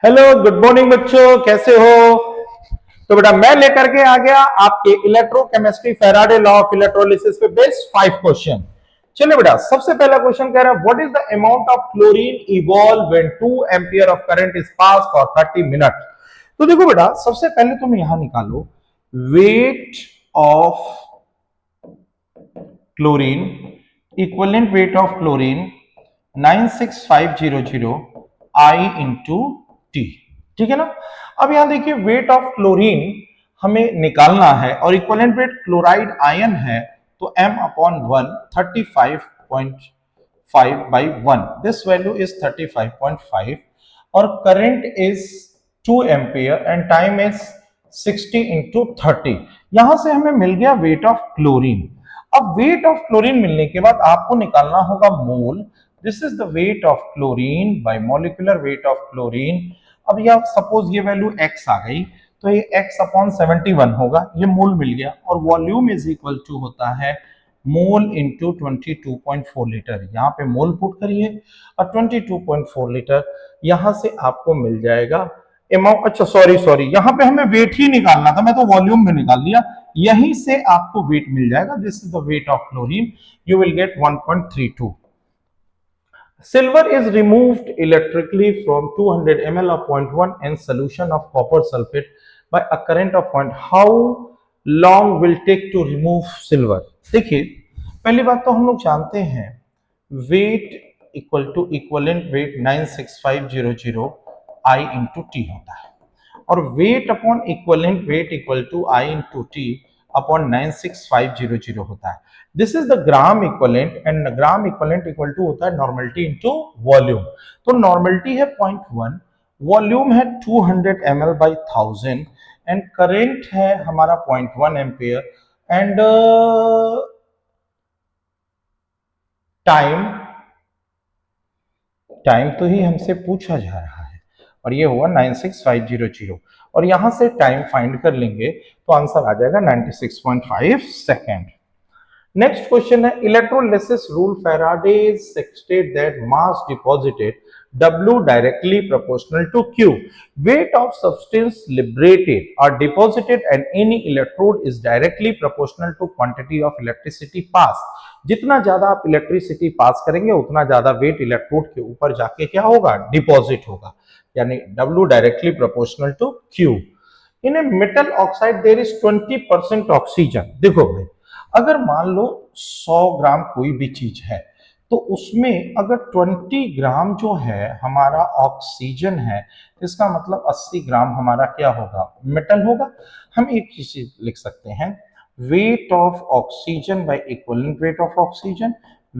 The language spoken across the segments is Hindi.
हेलो गुड मॉर्निंग बच्चों, कैसे हो। तो बेटा मैं लेकर के आ गया आपके electrochemistry Faraday law of electrolysis पे बेस्ड 5 क्वेश्चन। चलिए बेटा, सबसे पहला क्वेश्चन कह रहा है what is the amount of chlorine evolve when 2 ampere of current is pass for 30 minute. तो देखो बेटा, सबसे पहले तुम यहां निकालो wait of chlorine, equivalent weight of chlorine 96500 I into T. ठीक है ना। अब यहां देखिए वेट ऑफ क्लोरीन हमें निकालना है और इक्विवेलेंट वेट क्लोराइड आयन है, तो m upon 1 35.5 by 1, this value is 35.5 और current is 2 ampere and time is 60 into 30। यहां से हमें मिल गया वेट ऑफ क्लोरीन। अब वेट ऑफ क्लोरीन मिलने के बाद आपको निकालना होगा mole. This is the weight of chlorine by molecular weight of chlorine. अब यह सपोज ये वैल्यू x आ गई, तो ये x अपॉन 71 होगा, ये मोल मिल गया और वॉल्यूम इज इक्वल टू होता है मोल इंटू 22.4 लीटर। यहाँ पे मोल पुट करिए और 22.4 लीटर यहां से आपको मिल जाएगा अमाउंट। अच्छा सॉरी, यहां पे हमें वेट ही निकालना था, मैं तो वॉल्यूम में निकाल लिया। यहीं से आपको वेट मिल जाएगा। This is the weight of chlorine, you will get 1.32। Silver is removed electrically from 200 ml of 0.1 in solution of copper sulfate by a current of 0. How long will take to remove silver? देखिए, पहली बात तो हम लोग जानते हैं weight equal to equivalent weight 96500 I into T होता है और weight upon equivalent weight equal to I into T upon 96500 होता है। This is the gram equivalent and gram equivalent equal to होता है नॉर्मलिटी इनटू वॉल्यूम। तो नॉर्मलिटी है 0.1, वॉल्यूम है 200 ml बाई 1000 एंड करंट है हमारा 0.1 एम्पियर एंड टाइम तो ही हमसे पूछा जा रहा है और ये हुआ 96500 और यहां से टाइम फाइंड कर लेंगे तो आंसर आ जाएगा 96.5 सेकेंड। नेक्स्ट क्वेश्चन है electrolysis rule Faraday's state that mass deposited W directly proportional to Q. Weight of substance liberated or deposited at any electrode is directly proportional to quantity of electricity passed. जितना ज्यादा आप इलेक्ट्रिसिटी पास करेंगे उतना ज्यादा वेट इलेक्ट्रोड के ऊपर जाके क्या होगा, डिपॉजिट होगा, यानी W directly proportional to Q. In a metal oxide there is 20% oxygen. देखो भाई, अगर मान लो 100 ग्राम कोई भी चीज है तो उसमें अगर 20 ग्राम जो है हमारा ऑक्सीजन है, इसका मतलब 80 ग्राम हमारा क्या होगा, मेटल होगा। हम एक चीज लिख सकते हैं weight of oxygen by equivalent weight of oxygen,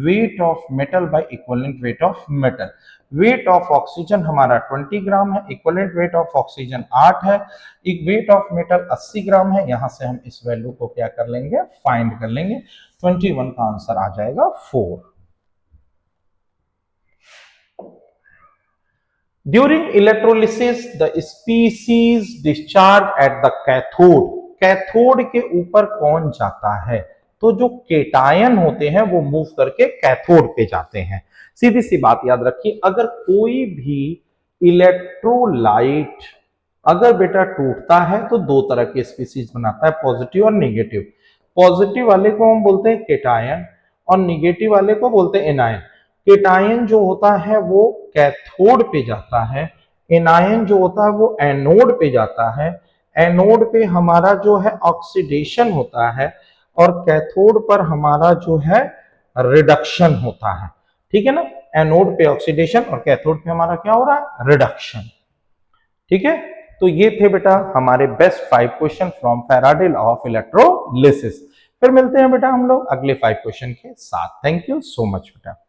weight of metal by equivalent weight of metal. weight of oxygen हमारा 20 ग्राम है, equivalent weight of oxygen 8 है, एक weight of metal 80 ग्राम है। यहां से हम इस वैल्यू को क्या कर लेंगे, फाइंड कर लेंगे। 21 का आंसर आ जाएगा 4। During electrolysis, the species discharged at the cathode, cathode के ऊपर कौन जाता है, तो जो केटायन होते हैं वो मूव करके कैथोड पे जाते हैं। सीधी सी बात याद रखिए, अगर कोई भी इलेक्ट्रोलाइट अगर बेटा टूटता है तो दो तरह के स्पीसीज बनाता है, पॉजिटिव और नेगेटिव। पॉजिटिव वाले को हम बोलते हैं केटायन और नेगेटिव वाले को बोलते हैं एनायन। केटायन जो होता है वो कैथोड पे जाता है, एनायन जो होता है वो एनोड पे जाता है। एनोड पे हमारा जो है ऑक्सीडेशन होता है और कैथोड पर हमारा जो है रिडक्शन होता है। ठीक है ना, एनोड पे ऑक्सीडेशन और कैथोड पे हमारा क्या हो रहा है, रिडक्शन। ठीक है, तो ये थे बेटा हमारे best 5 question from Faraday law of electrolysis. फिर मिलते हैं बेटा हम लोग अगले 5 क्वेश्चन के साथ। थैंक यू सो मच बेटा।